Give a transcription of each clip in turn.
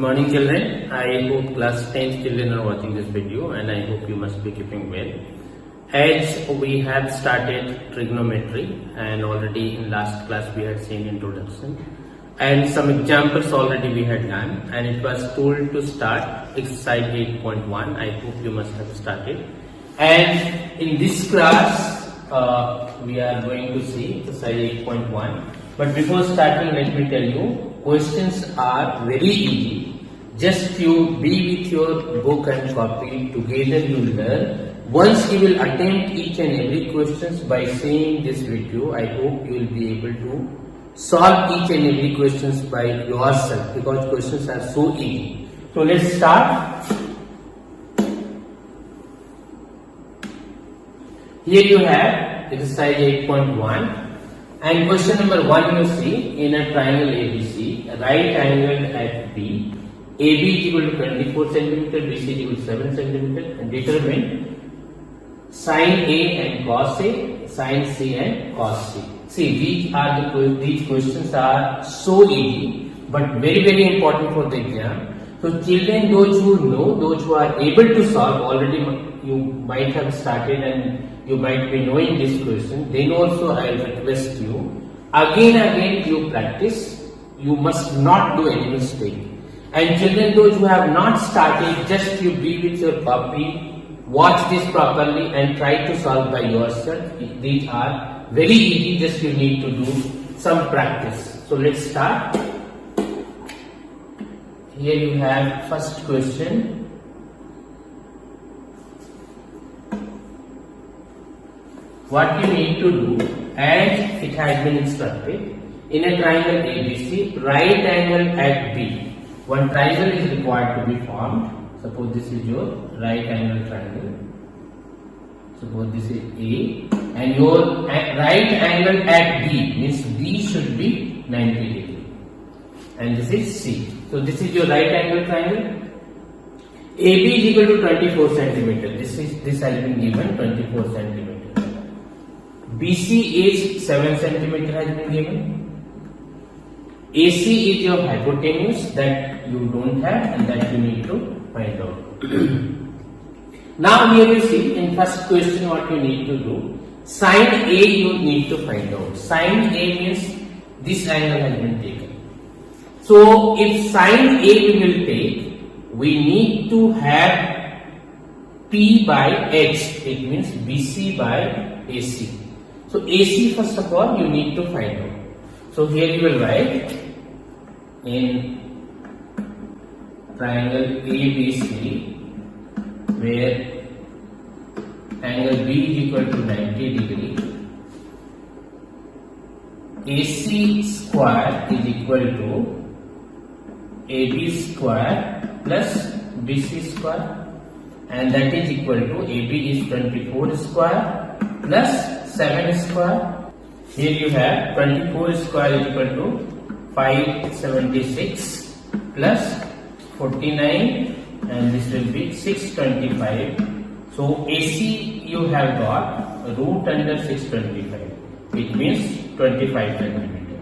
morning children. I hope class 10th children are watching this video and I hope you must be keeping well. As we have started trigonometry and already in last class we had seen introduction and some examples already we had done, and it was told to start exercise 8.1. I hope you must have started, and in this class we are going to see exercise 8.1. But before starting, let me tell you, questions are very easy. Just you be with your book and copy, together you will learn. Once you will attempt each and every questions by seeing this video, I hope you will be able to solve each and every questions by yourself, because questions are so easy. So let's start. Here you have exercise 8.1. And question number 1 you see, in a triangle ABC, right angle at B, AB is equal to 24 cm, BC is equal to 7 cm, and determine sin A and cos A, sin C and cos C. See, these questions are so easy, but very important for the exam. So children, those who know, those who are able to solve, already you might have started and you might be knowing this question, then also I request you, again you practice, you must not do any mistake. And children, those who have not started, just you be with your copy, watch this properly and try to solve by yourself. These are very easy, just you need to do some practice. So let's start. Here you have first question. What you need to do, as it has been instructed, in a triangle ABC, right angle at B, one triangle is required to be formed. Suppose this is your right angle triangle. Suppose this is A, and your right angle at B means B should be 90 degree, and this is C. So this is your right angle triangle. AB is equal to 24 cm. This has been given 24 cm. BC is 7 cm has been given. AC is your hypotenuse that you don't have and that you need to find out. Now here you see, in first question what you need to do, sin A you need to find out. Sin A means this angle has been taken. So if sin A we will take, we need to have P by H. It means BC by AC. So AC first of all you need to find out. So here you will write, in triangle ABC where angle B is equal to 90 degree, AC square is equal to AB square plus BC square, and that is equal to AB is 24 square plus 7 square. Here you have 24 square is equal to 576 plus 49, and this will be 625. So AC you have got root under 625. It means 25 centimeter.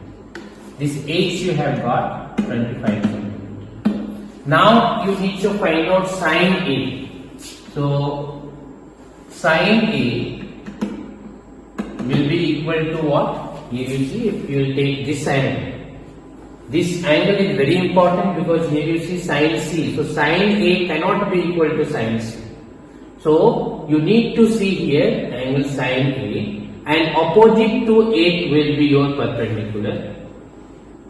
This H you have got 25 centimeter. Now you need to find out sin A. So sin A will be equal to what? Here you see, if you will take this angle. This angle is very important because here you see sin C. So sin A cannot be equal to sin C. So you need to see here angle sin A, and opposite to it will be your perpendicular,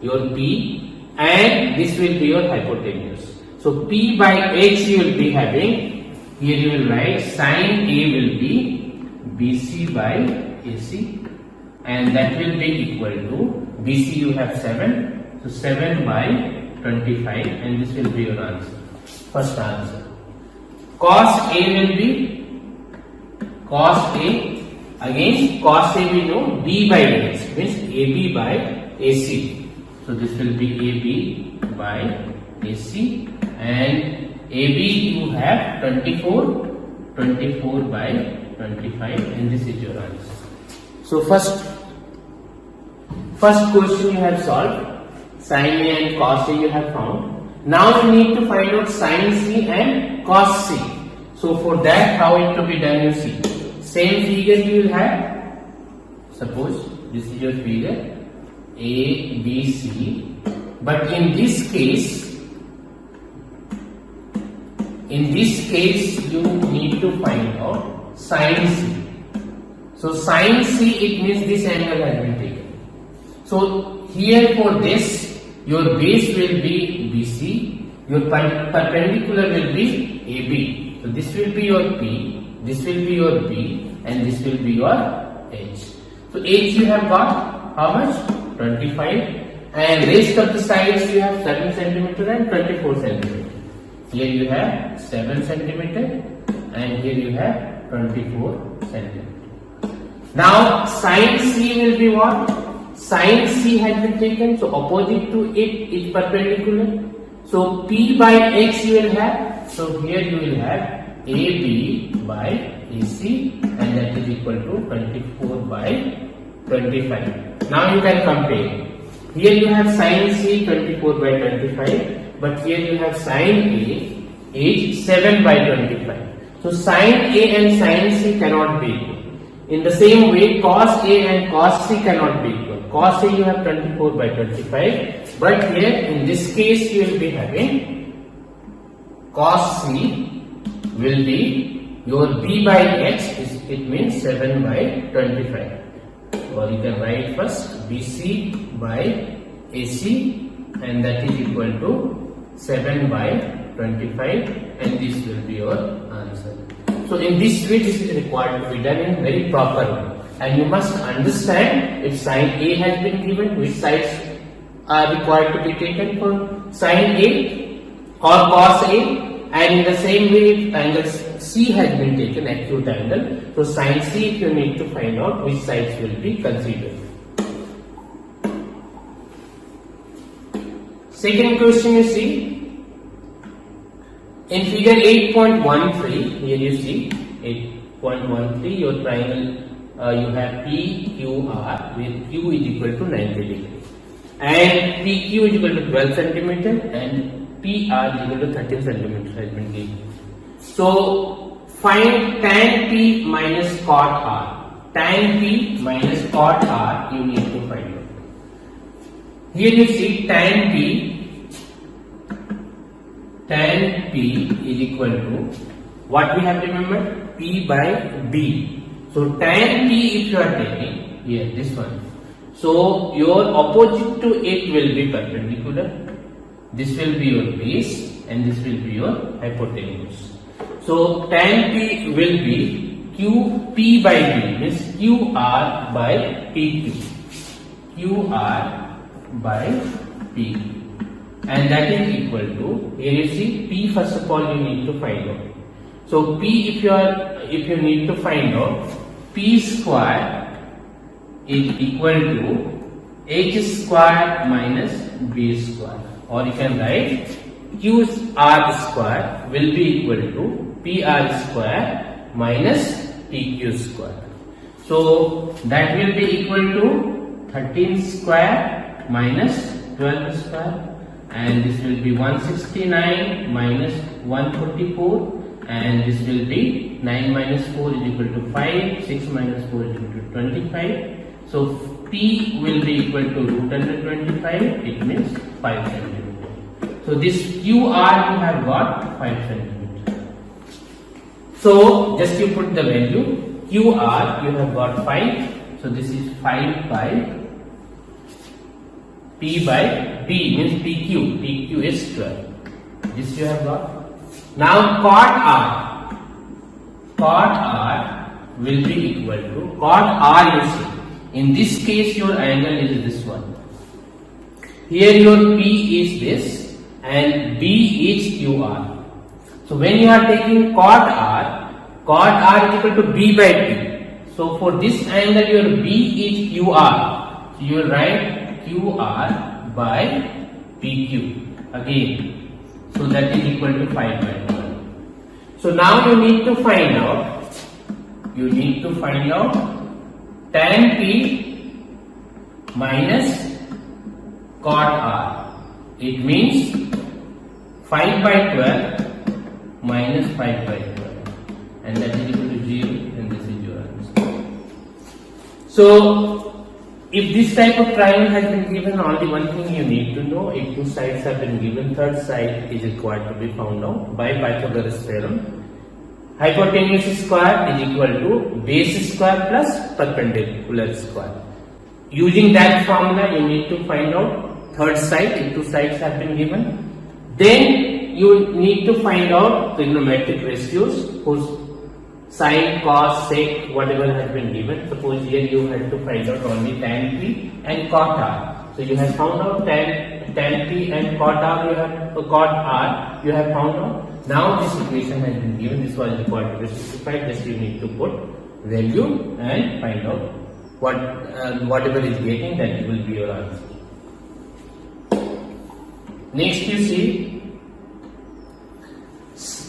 your P, and this will be your hypotenuse. So P by H you will be having, here you will write sin A will be BC by AC, and that will be equal to BC you have 7, so 7 by 25, and this will be your answer, first answer. Cos A will be cos A, again cos A we know B by H means AB by AC, so this will be AB by AC, and AB you have 24 by 25, and this is your answer. So first question you have solved, sin A and cos A you have found. Now you need to find out sin C and cos C. So for that, how it to be done, you see. Same figure you will have. Suppose this is your figure A, B, C. But in this case you need to find out sin C. So sin C, it means this angle has been taken. So here for this, your base will be BC, your perpendicular will be AB. So this will be your P, this will be your B, and this will be your H. So H you have got how much? 25. And rest of the sides you have 7 cm and 24 cm. Here you have 7 cm and here you have 24 cm. Now sin C will be what? Sin C has been taken, so opposite to it is perpendicular. So P by X you will have. So here you will have AB by AC, and that is equal to 24 by 25. Now you can compare. Here you have sin C 24 by 25, but here you have sin A is 7 by 25. So sin A and sin C cannot be equal. In the same way, cos A and cos C cannot be equal. Cos A you have 24 by 25, but here in this case you will be having cos C will be your B by X, it means 7 by 25. Or you can write first BC by AC, and that is equal to 7 by 25, and this will be your answer. So in this way, this is required to be done in very proper way, and you must understand if sin A has been given, which sides are required to be taken for sin A or cos A, and in the same way if angle C has been taken, acute angle, so sin C, if you need to find out which sides will be considered. Second question you see, in figure 8.13, here you see 8.13, your triangle, you have PQR with Q is equal to 90 degree, and PQ is equal to 12 centimeter and PR is equal to 13 centimeter has been given. So find tan P minus cot R. Tan P minus cot R you need to find out. Here you see tan P is equal to what we have remembered, P by B. So tan P if you are taking here this one, so your opposite to it will be perpendicular. This will be your base and this will be your hypotenuse. So tan P will be QP by B, means QR by PQ. QR by P, and that is equal to, here you see P, first of all you need to find out. So P, if you need to find out, P square is equal to H square minus B square, or you can write QR square will be equal to PR square minus PQ square. So that will be equal to 13 square minus 12 square, and this will be 169 minus 144, and this will be 9 minus 4 is equal to 5, 6 minus 4 is equal to 25. So P will be equal to root under 25, it means 5 centimeter. So this QR you have got 5 centimeter. So just you put the value, QR you have got 5, so this is 5 by P by B, means PQ. PQ is 12. This you have got. Now cot R will be equal to cot R, you see. In this case your angle is this one. Here your P is this and B is QR. So when you are taking cot R is equal to B by P. So for this angle your B is QR. So you will write QR by PQ again. So that is equal to 5 by 12. So now you need to find out tan P minus cot R. It means 5 by 12 minus 5 by 12, and that is equal to 0, and this is your answer. So, if this type of triangle has been given, only one thing you need to know: if two sides have been given, third side is required to be found out by Pythagoras theorem. Hypotenuse square is equal to base square plus perpendicular square. Using that formula, you need to find out third side if two sides have been given. Then you need to find out trigonometric ratios whose sine, cos, sec, whatever has been given. Suppose here you have to find out only tan p and cot r. So you have found out tan p and cot r. You have found out. Now this equation has been given. This was required to be simplified. Just you need to put value and find out whatever is getting, that will be your answer. Next you see,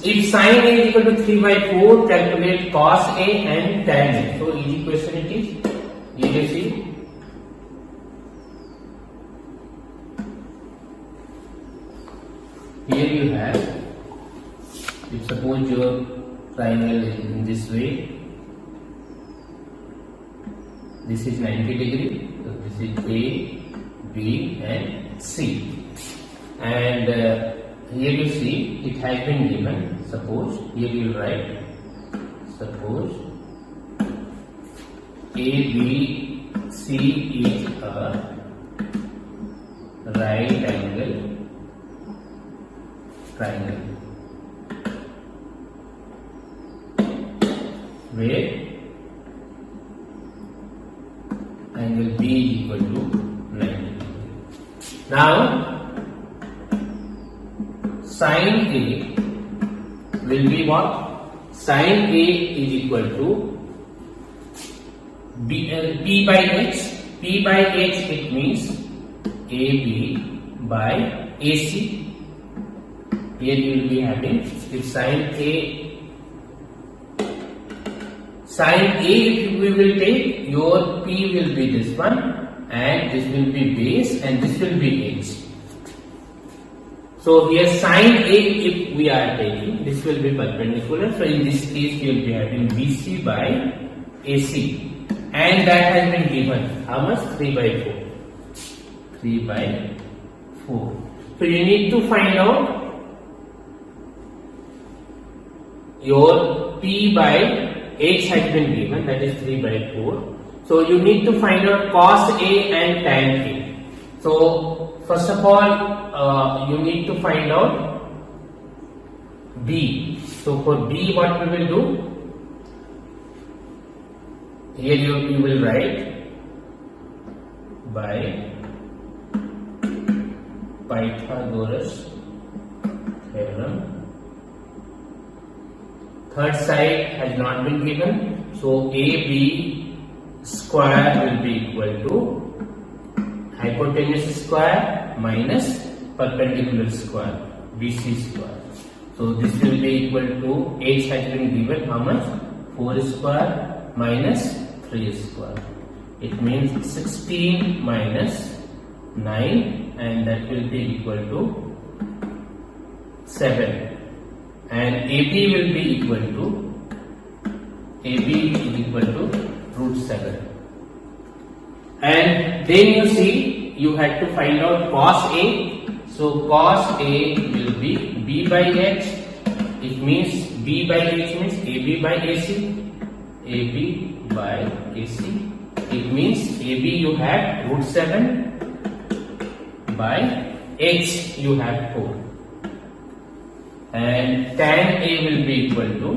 if sin A is equal to 3 by 4, calculate cos A and tan A. So easy question it is. You can see. Here you have, if suppose your triangle is in this way, this is 90 degree, so this is A, B and C. And here you see it has been given. Suppose here you will write, suppose ABC is a right angle triangle where angle B is equal to 90. Now sin A will be what? Sin A is equal to P by H. P by H, it means AB by AC. Here you will be having, if sin A, if we will take, your P will be this one, and this will be base, and this will be H. So here sin A, if we are taking, this will be perpendicular. So in this case, you will be having BC by AC, and that has been given how much? 3 by 4. 3 by 4. So you need to find out your P by H has been given, that is 3 by 4. So you need to find out cos A and tan A. So first of all, you need to find out B. So for B, what we will do? Here you will write by Pythagoras theorem. Third side has not been given, so AB square will be equal to hypotenuse square minus perpendicular square, BC square. So this will be equal to, H has been given how much? 4 square minus 3 square. It means 16 minus 9, and that will be equal to 7. And AB will be equal to root 7. And then you see, you had to find out cos A. So cos A will be B by H. It means B by H means AB by AC. AB by AC. It means AB you have root 7 by H you have 4. And tan A will be equal to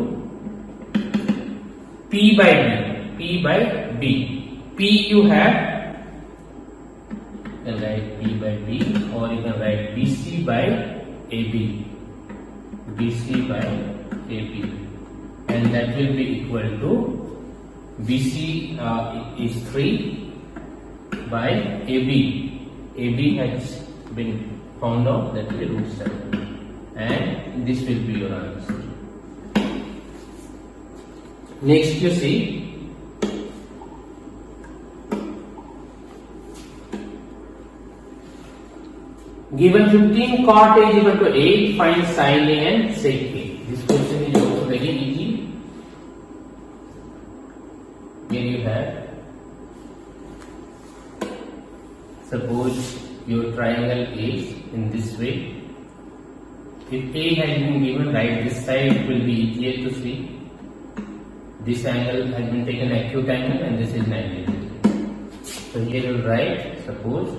P by B. P by B. P you have, you can write P by B, or you can write BC by AB. BC by AB. And that will be equal to BC is 3 by AB. AB has been found out, that will be root 7. And this will be your answer. Next you see, Given 15 cot A is equal to 8, find sin A and sec A. This question is also very easy. Here you have, suppose your triangle is in this way. If A has been given, right this side, it will be easier to see. This angle has been taken acute angle and this is 90 degrees. So here you will write, suppose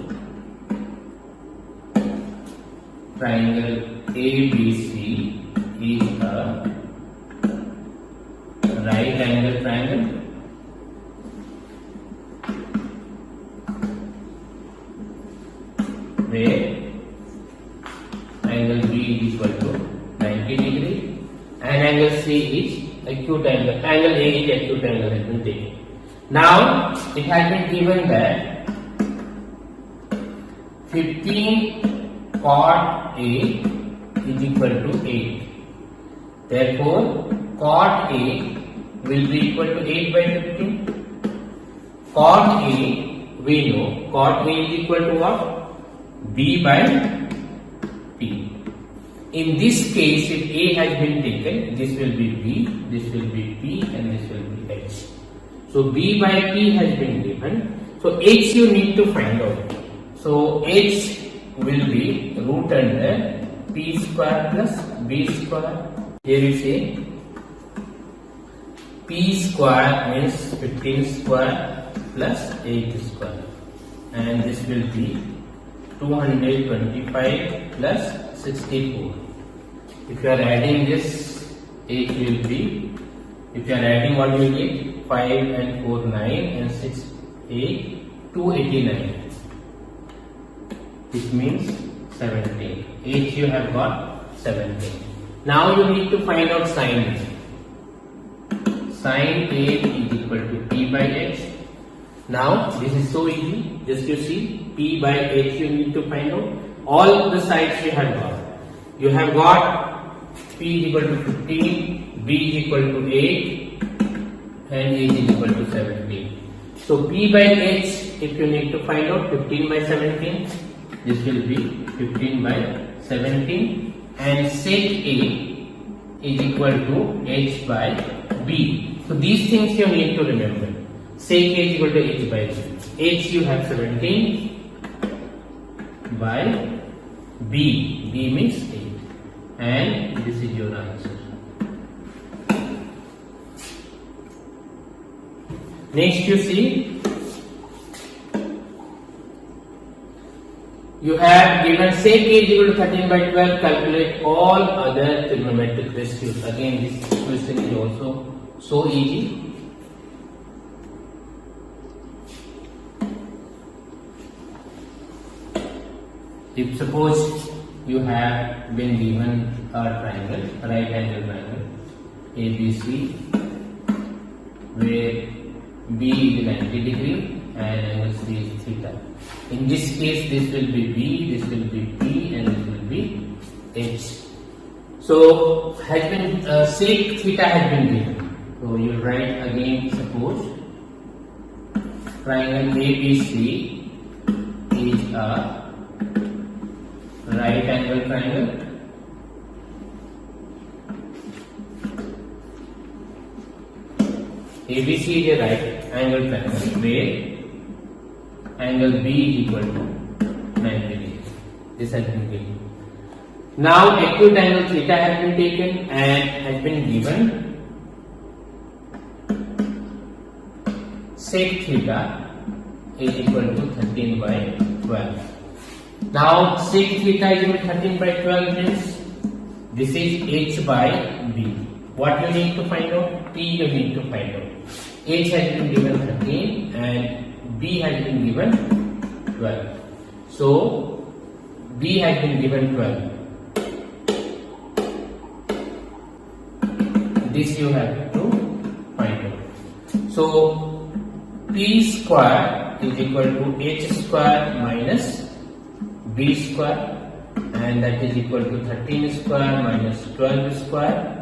triangle ABC is a right angle triangle where angle B is equal to 90 degree and angle C is acute angle. Angle A is acute angle has been taken. Now it has been given that 15 cot A is equal to 8. Therefore, cot A will be equal to 8 by 15. Cot A, we know cot A is equal to what? B by P. In this case, if A has been taken, this will be B, this will be P, and this will be H. So B by P has been given. So H you need to find out. So H will be root under P square plus B square. Here you say P square means 15 square plus 8 square, and this will be 225 plus 64. If you are adding this, 8 will be, if you are adding what you will get, 5 and 4, 9 and 6, 8, 289. It means 17. 8 you have got 17. Now you need to find out sin A. Sin A is equal to P by H. Now this is so easy. Just you see, P by H you need to find out. All the sides you have got. You have got P is equal to 15, B is equal to 8 and H is equal to 17. So P by H, if you need to find out 15 by 17, this will be 15 by 17, and sec A is equal to H by B. So these things you need to remember. Sec A is equal to H by B. H you have 17 by B. B means 8. And this is your answer. Next you see, you have given sec A is equal to 13 by 12, calculate all other trigonometric ratios. Again this question is also so easy. If suppose you have been given a triangle, right angle triangle ABC, where B is 90 degree and angle C is theta. In this case, this will be B, this will be P, and this will be H. So has been sec theta has been given. So you write again, suppose triangle ABC is a right angle triangle ABC is a right angle triangle where angle B is equal to 90 degrees. This has been given. Now acute angle theta has been taken and has been given sec theta is equal to 13 by 12. Now sec theta is equal to 13 by 12 means this is H by B. What you need to find out? P you need to find out. H has been given 13 and B has been given 12. So B has been given 12. This you have to find out. So P square is equal to H square minus B square, and that is equal to 13 square minus 12 square.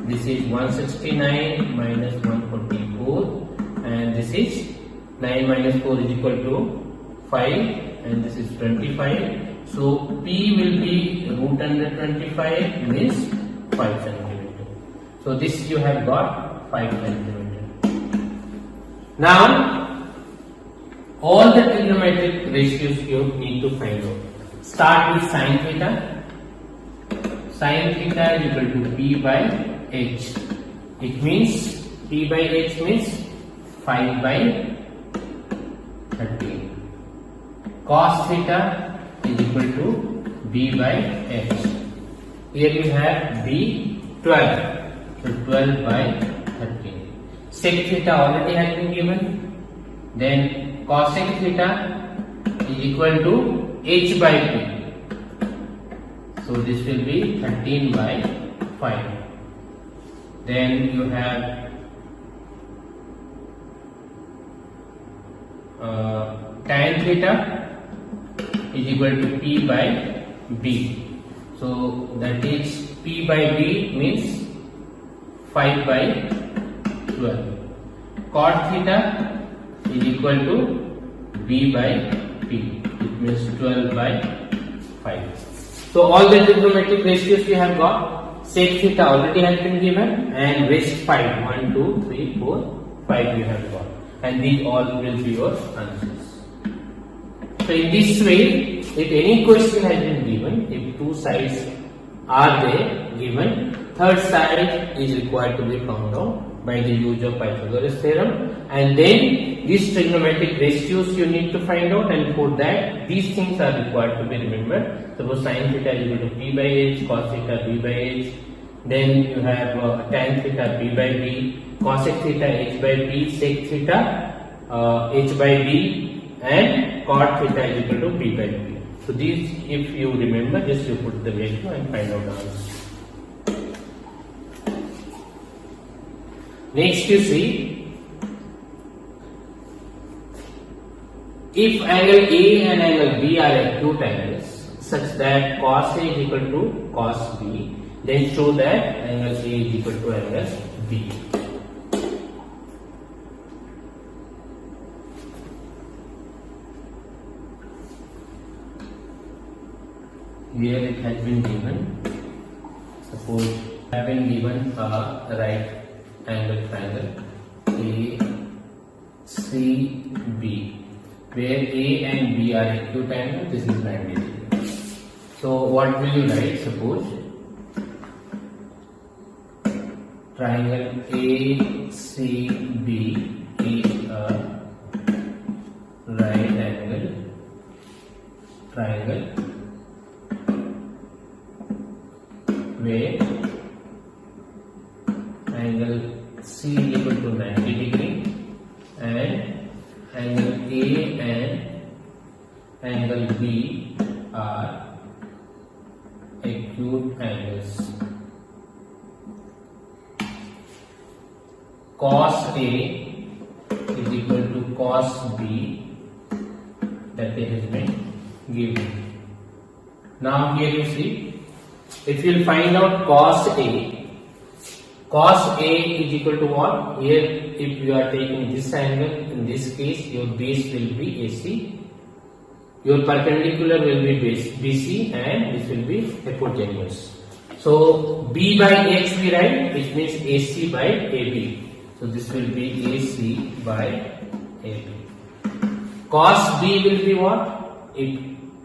This is 169 minus 144, and this is 9 minus 4 is equal to 5, and this is 25. So P will be root under 25 means 5 centimeter. So this you have got 5 centimeter. Now all the trigonometric ratios you need to find out. Start with sin theta. Sin theta is equal to P by H. It means P by H means 5 by 13. Cos theta is equal to B by H. Here you have B 12. So 12 by 13. Sec theta already has been given. Then cosec theta is equal to H by P. So this will be 13 by 5. Then you have tan theta is equal to P by B. So that is P by B means 5 by 12. Cot theta is equal to B by P. It means 12 by 5. So all the trigonometric ratios we have got. Sec theta already has been given and rest 5. 1, 2, 3, 4, 5 you have got. And these all will be your answers. So in this way, if any question has been given, if two sides are there given, third side is required to be found out by the use of Pythagoras theorem, and then these trigonometric ratios you need to find out, and for that these things are required to be remembered. Suppose sin theta is equal to P by H, cos theta B by H, then you have tan theta B by B, cosec theta H by P, sec theta H by B, and cot theta is equal to B by B. So these, if you remember, just you put the ratio and find out the answer. Next you see, if angle A and angle B are acute angles such that cos A is equal to cos B, then show that angle A is equal to angle B. Here it has been given. Suppose I have been given a right angle triangle ACB, where A and B are acute angles. This is 90 degrees. So what will you write? Suppose triangle ACB is a right angle triangle where angle C is equal to 90 degree and angle A and angle B are acute angles. Cos A is equal to cos B, that has been given. Now here you see, if you will find out cos A is equal to what? Here if you are taking this angle, in this case your base will be AC, your perpendicular will be base BC, and this will be hypotenuse. So B by H we write, which means AC by AB. So this will be AC by AB. Cos B will be what? It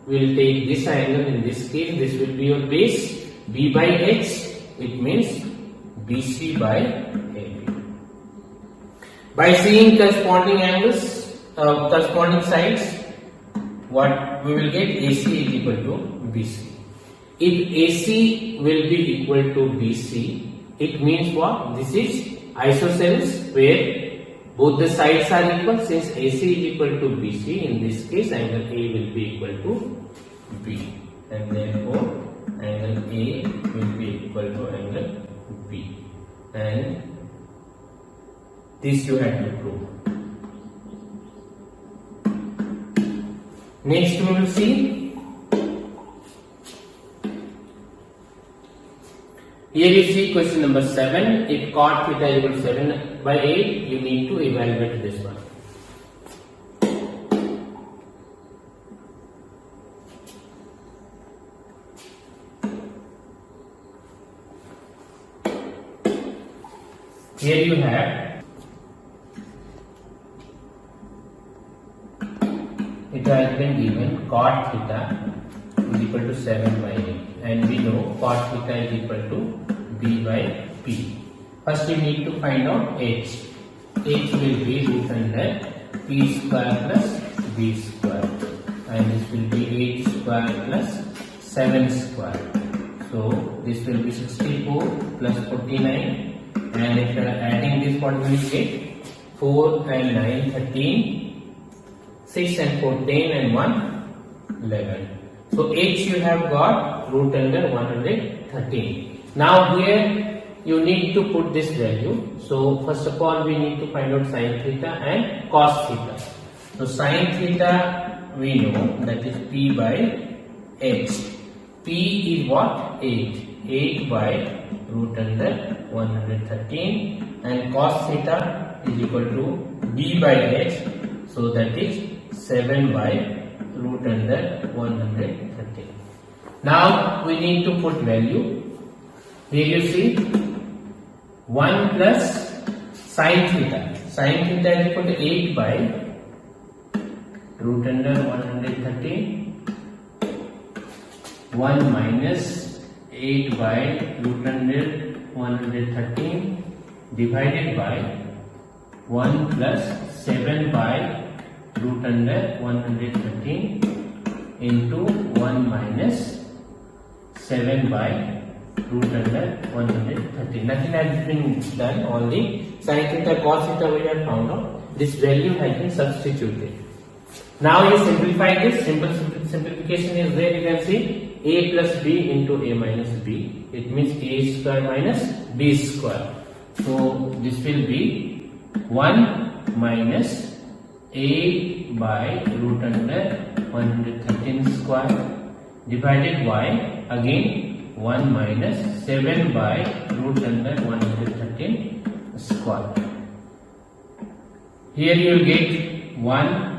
will take this angle, in this case this will be your base. B by H, it means BC by AB. By seeing corresponding angles, corresponding sides, what we will get? AC is equal to BC. If AC will be equal to BC, it means what? This is isosceles where both the sides are equal. Since AC is equal to BC, in this case angle A will be equal to B, and therefore angle A will be equal to angle B, and this you have to prove. Next we will see, here you see question number 7. If cot theta is equal to 7 by 8, you need to evaluate this one. here you have it has been given cot theta is equal to 7 by 8, and we know cot theta is equal to b by p. First we need to find out h. H will be root under p square plus b square, and this will be 8 square plus 7 square. So this will be 64 plus 49, and if you are adding this, what will you get? 4 and 9 13, 6 and 14 and 1 11. So h you have got root under 113. Now here you need to put this value. So first of all we need to find out sin theta and cos theta. So sin theta we know that is p by h. P is what? 8. 8 by root under 113, and cos theta is equal to b by h. So that is 7 by root under 113. Now we need to put value. Here you see 1 plus sin theta. Sin theta is equal to 8 by root under 113. 1 minus 8 by root under 113 divided by 1 plus 7 by root under 113 into 1 minus 7 by root under 113. Nothing has been done, only sin theta cos theta we have found out. This value has been substituted. Now you simplify this. Simplification is there. You can see a plus b into a minus b. It means a square minus b square. So this will be 1 minus 8 by root under 113 square divided by again 1 minus 7 by root under 113 square. Here you will get 1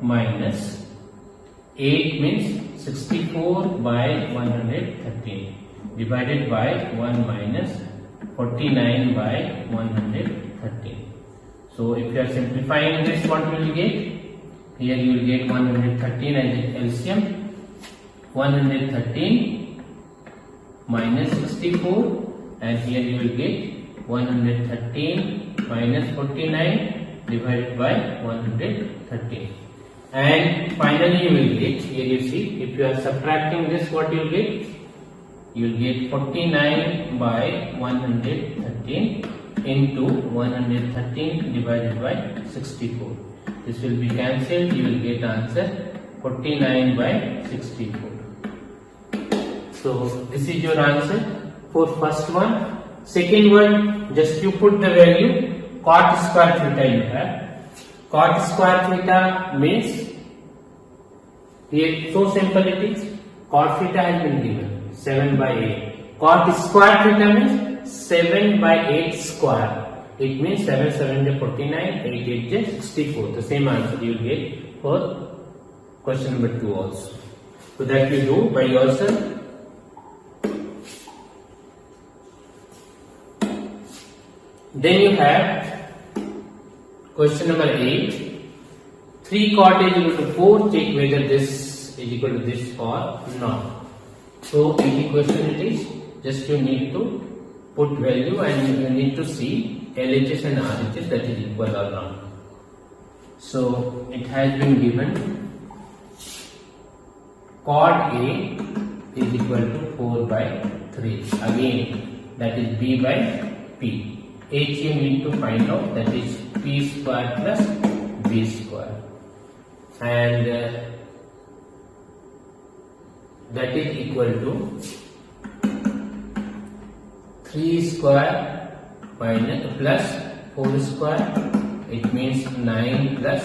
minus 8 means 64 by 113 divided by 1 minus 49 by 113. So if you are simplifying this, what will you get? Here you will get 113 as LCM. 113 minus 64, and here you will get 113 minus 49 divided by 113. And finally you will get, here you see, if you are subtracting this, what you will get? You will get 49 by 113 into 113 divided by 64. This will be cancelled. You will get answer 49 by 64. So this is your answer for first one. Second one, just you put the value cot square theta you have. Cot square theta means, here so simple it is. Cot theta has been given 7 by 8. Cot square theta means 7 by 8 square. It means 7 7 is 49, 8 8 is 64. The same answer you will get for question number 2 also. So that you do by yourself. Then you have question number 8. 3 cot is equal to 4. Check whether this is equal to this or not. So easy question it is. Just you need to put value and you need to see LHS and RHS that is equal or not. So it has been given cot A is equal to 4 by 3. Again that is B by P. H you need to find out, that is P square plus B square, and that is equal to 3 square minus plus 4 square. It means 9 plus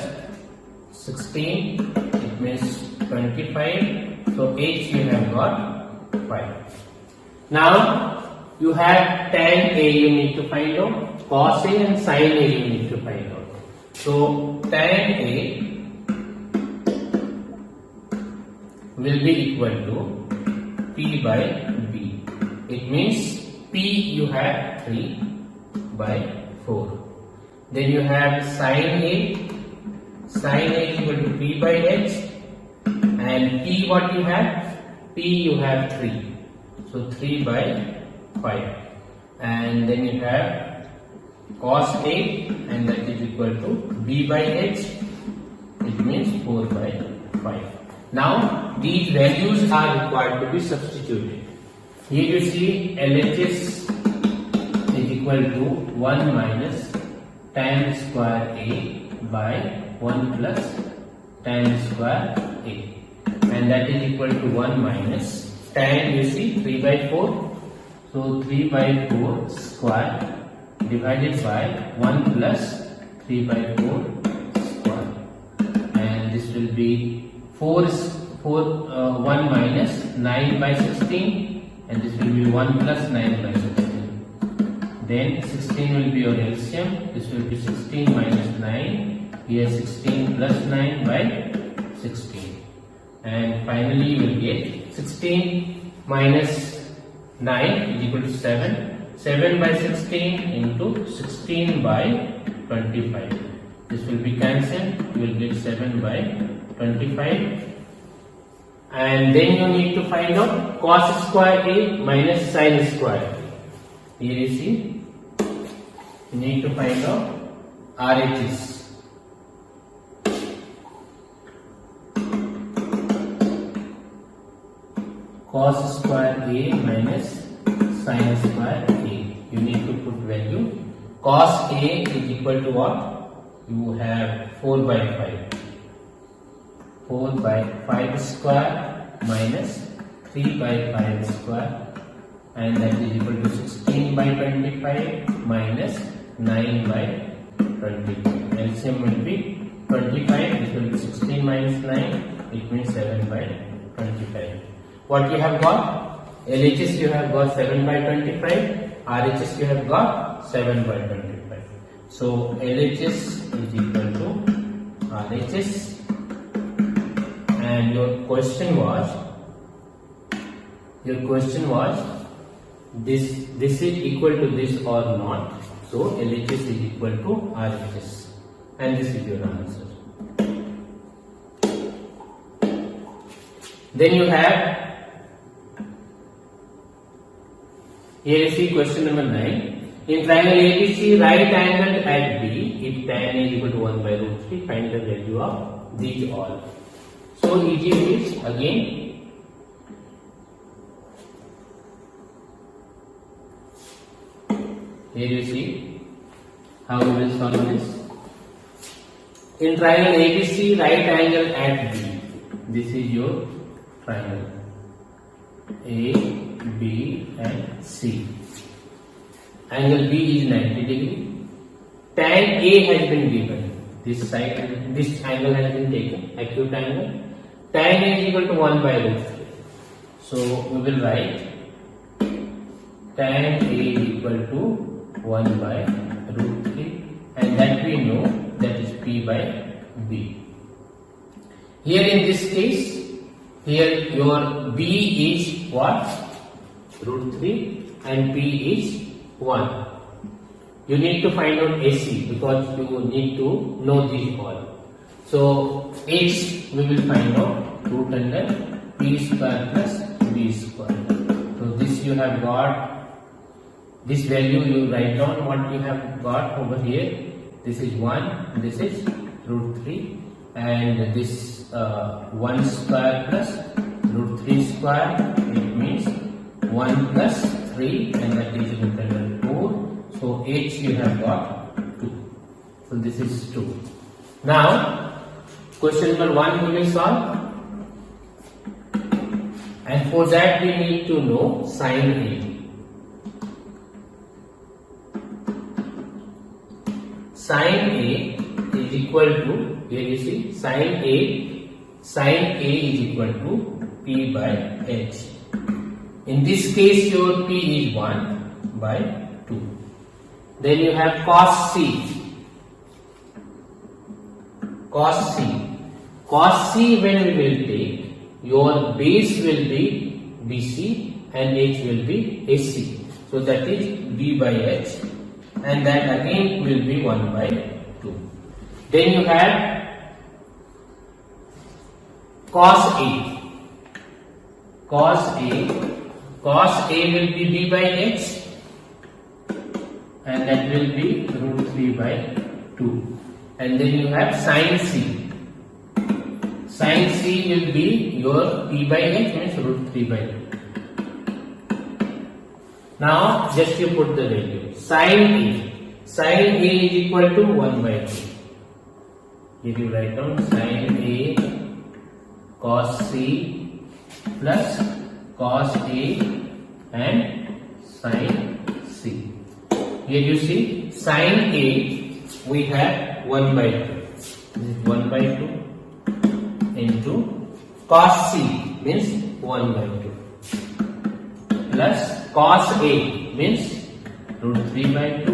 16. It means 25. So H you have got 5. Now you have tan A you need to find out, cos A and sin A you need to find out. So tan A will be equal to P by B. It means P you have 3 by 4. Then you have sin A. Sin A is equal to P by H. And P what you have? P you have 3. So 3 by 5. And then you have cos A, and that is equal to B by H. It means 4 by 5. Now these values are required to be substituted. Here you see LHS is equal to 1 minus tan square A by 1 plus tan square A, and that is equal to 1 minus tan, you see 3 by 4, so 3 by 4 square divided by 1 plus 3 by 4 square, and this will be 1 minus 9 by 16, and this will be 1 plus 9 by 16. Then 16 will be your LCM. This will be 16 minus 9. Here 16 plus 9 by 16. And finally you will get 16 minus 9 is equal to 7. 7 by 16 into 16 by 25. This will be cancelled. You will get 7 by 25. And then you need to find out cos square A minus sin square A. Here you see, you need to find out RHS. Cos square A minus sin square A. You need to put value. Cos A is equal to what? You have 4 by 5. 4 by 5 square minus 3 by 5 square, and that is equal to 16 by 25 minus 9 by 25. LCM will be 25. This will be 16 minus 9. It means 7 by 25. What you have got? LHS you have got 7 by 25. RHS you have got 7 by 25. So LHS is equal to RHS. And your question was this is equal to this or not. So LHS is equal to RHS, and this is your answer. Then you have, here you see question number 9. In triangle ABC, right angled at B, if tan is equal to 1 by root 3, find the value of these all. So easy is again, here you see how we will solve this. In triangle ABC, right angle at B. This is your triangle A, B and C. Angle B is 90 degree. Tan A has been given. This side, this angle has been taken, acute angle. Tan A is equal to 1 by root 3. So we will write tan A is equal to 1 by root 3, and that we know that is P by B. Here in this case, here your B is what? Root 3 and P is 1. You need to find out AC because you need to know these all. So H we will find out root under P square plus B square. So this you have got, this value you write down what you have got over here. This is 1, this is root 3, and this 1 square plus root 3 square, it means 1 plus 3, and that is root under 4. So H you have got 2. So this is 2. Now question number 1 we will solve, and for that we need to know sin A. Sin A is equal to, here you see, sin A is equal to P by H. In this case your P is 1 by 2. Then you have cos C. Cos C. Cos C when we will take, your base will be BC and H will be AC. So that is B by H. and that again will be 1 by 2. Then you have cos A. Cos A will be b by x, and that will be root 3 by 2. And then you have sin C. Sin C will be your p by x, means root 3 by 2. Now just you put the value. Sin A is equal to 1 by 2. Here you write down sin A cos C plus cos A and sin C. Here you see sin A we have 1 by 2. This is 1 by 2 into cos C means 1 by 2 plus cos A means root 3 by 2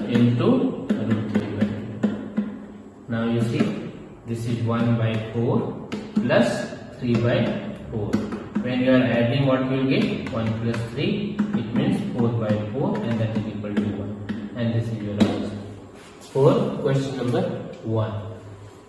into root 3 by 2. Now you see this is 1 by 4 plus 3 by 4. When you are adding, what you will get? 1 plus 3, it means 4 by 4, and that is equal to 1. And this is your answer for question number 1.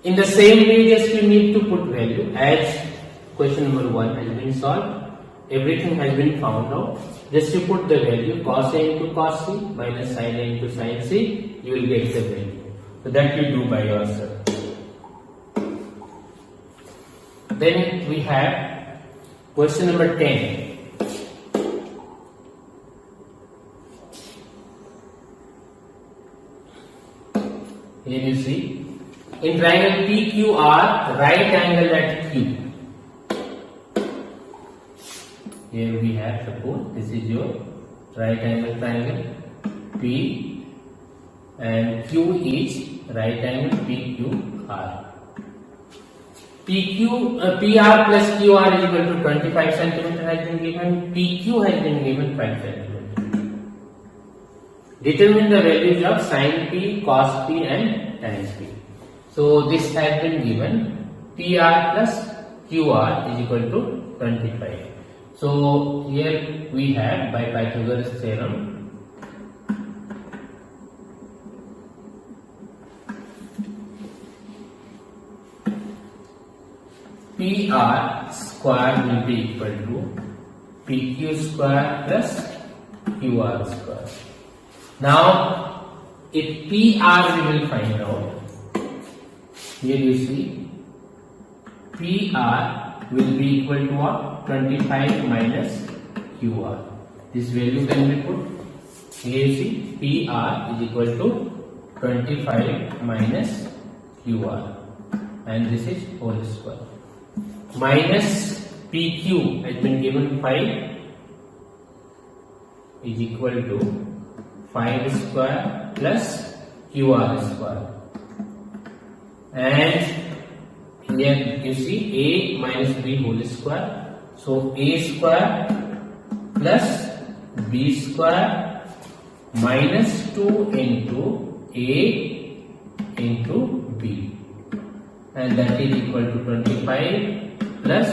In the same way, just you need to put value as question number 1 has been solved. Everything has been found out. Just you put the value cos A into cos C minus sin A into sin C, you will get the value. So that you do by yourself. Then we have question number 10. Here you see, in triangle PQR, right angle at Q. Here we have, suppose this is your right angle triangle P, and Q is right angle PQR. PR plus QR is equal to 25 cm has been given. PQ has been given 5 cm. Determine the values of sin P, cos P and tan P. So this has been given. PR plus QR is equal to 25. So here we have, by Pythagoras theorem, PR square will be equal to PQ square plus QR square. Now, if PR we will find out, here you see, PR will be equal to what? 25 minus QR. This value can be put. Here you see, PR is equal to 25 minus QR, and this is whole square. Minus PQ has been given 5 is equal to 5 square plus QR square, and here you see A minus B whole square. So A square plus B square minus 2 into A into B, and that is equal to 25 plus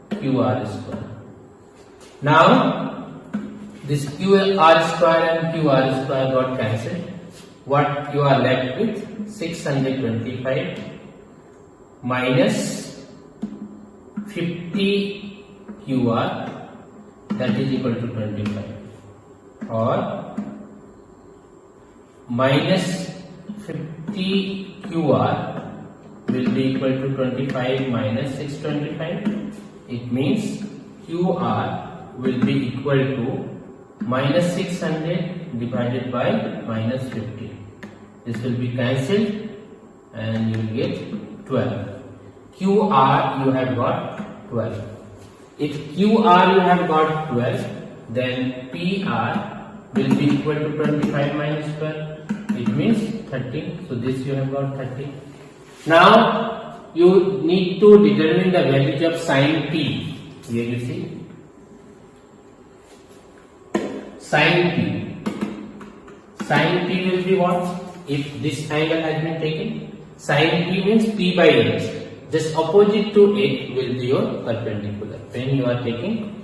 QR square. Now this QR square and QR square got cancelled. What you are left with? 625 minus 50 QR, that is equal to 25, or minus 50 QR will be equal to 25 minus 625. It means QR will be equal to minus 600 divided by minus 50. This will be cancelled and you will get 12. QR you have got 12. If QR you have got 12, then PR will be equal to 25 minus 12. It means 30. So this you have got 30. Now you need to determine the values of sin P. Here you see, sin P. Sin P will be what? If this angle has been taken, sin P means P by H. Just opposite to it will be your perpendicular when you are taking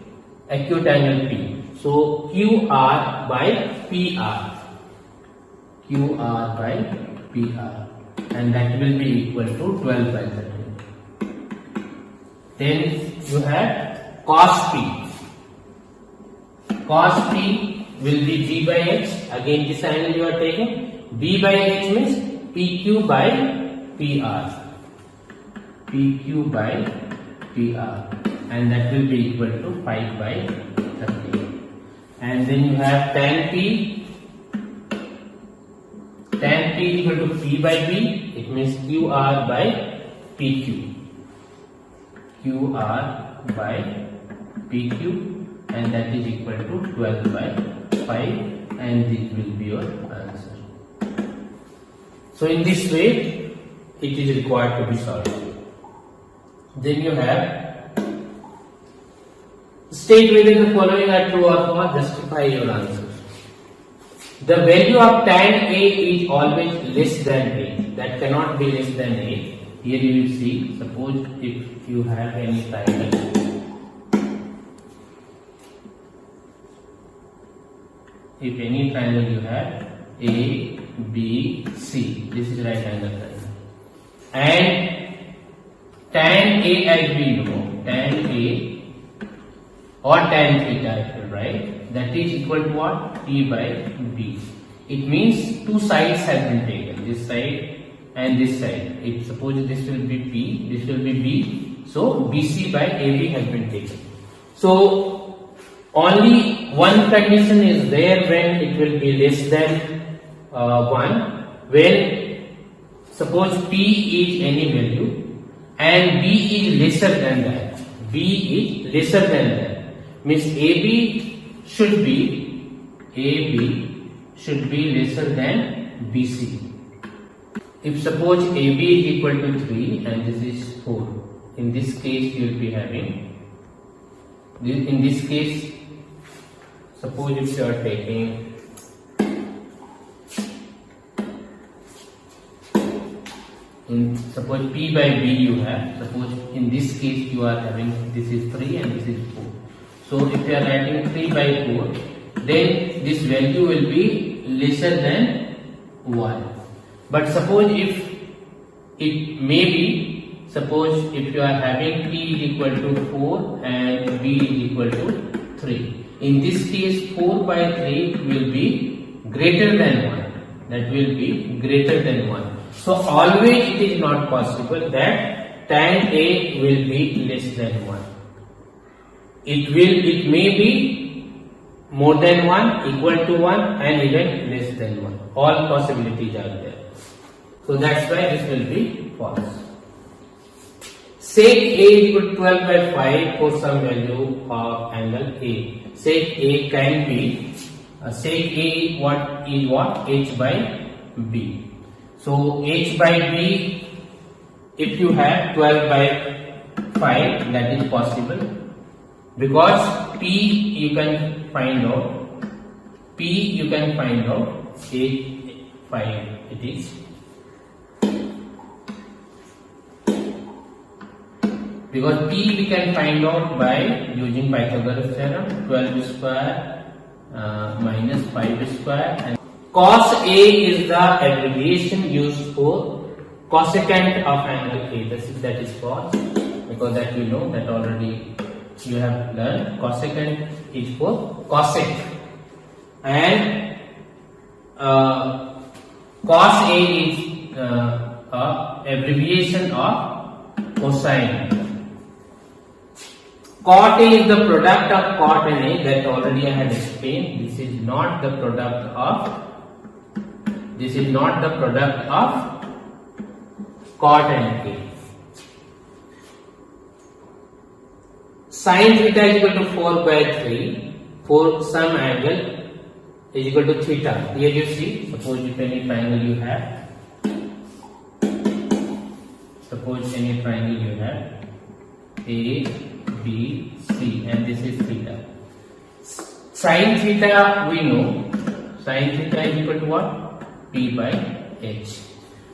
acute angle P. So QR by PR. QR by PR, and that will be equal to 12 by 13. Then you have cos P. Cos P will be G by H. Again this angle you are taking. B by H means PQ by PR. PQ by PR, and that will be equal to 5 by 30. And then you have tan P. Tan P is equal to P by B. It means QR by PQ. QR by PQ, and that is equal to 12 by 5, and this will be your answer. So in this way it is required to be solved. Then you have state whether the following are true or false, justify your answer. The value of tan A is always less than A. That cannot be less than A. Here you will see, suppose if you have any triangle. If any triangle you have A, B, C, this is right angle triangle. And tan A, as we know, tan A or tan theta, if you write, that is equal to what? P by B. It means two sides have been taken, this side and this side. If suppose this will be P, this will be B, so BC by AB has been taken. So only one condition is there when it will be less than 1, when suppose P is any value and B is lesser than that. B is lesser than that. Means AB should be lesser than BC. If suppose AB is equal to 3 and this is 4, in this case you will be having, in this case, suppose if you are taking suppose P by B you have, suppose in this case you are having, this is 3 and this is 4. So if you are writing 3 by 4, then this value will be lesser than 1. But suppose if it may be, suppose if you are having P is equal to 4 and B is equal to 3. In this case 4 by 3 will be greater than 1. That will be greater than 1. So always it is not possible that tan A will be less than 1. It may be more than 1, equal to 1, and even less than 1. All possibilities are there. So that's why this will be false. Sec A is equal to 12 by 5 for some value of angle A. Sec A can be sec A what is what? H by B. So H by B, if you have 12 by 5, that is possible, because P you can find out, H 5 it is, because P we can find out by using Pythagoras theorem, 12 square minus 5 square, and cos A is the abbreviation used for cosecant of angle A. That is cos, because that you know, that already you have learned. Cosecant is for cosec, and cos A is abbreviation of cosine. Cot A is the product of cot and A, that already I had explained. This is not the product of cot and A. Sin theta is equal to 4 by 3 for some angle is equal to theta. Here you see, suppose if any triangle you have, A, B, C, and this is theta. Sin theta we know, sin theta is equal to what? P by H.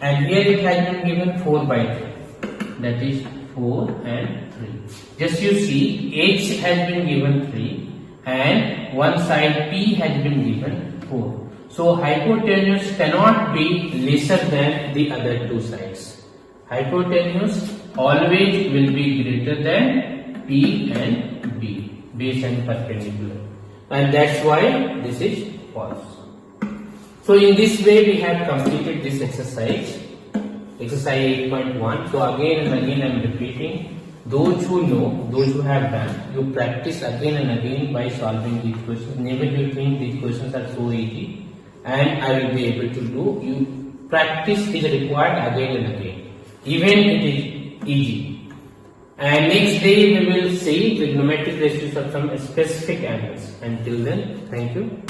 And here it has been given 4 by 3. That is 4 and 3. Just you see, H has been given 3 and one side P has been given 4. So hypotenuse cannot be lesser than the other two sides. Hypotenuse always will be greater than P and B, base and perpendicular, and that's why this is false. So in this way we have completed this exercise 8.1. So again and again I am repeating, those who know, those who have done, you practice again and again by solving these questions. Never you think these questions are so easy and I will be able to do. You practice is required again and again, even it is easy. And next day we will see trigonometric ratios of some specific angles. Until then, thank you.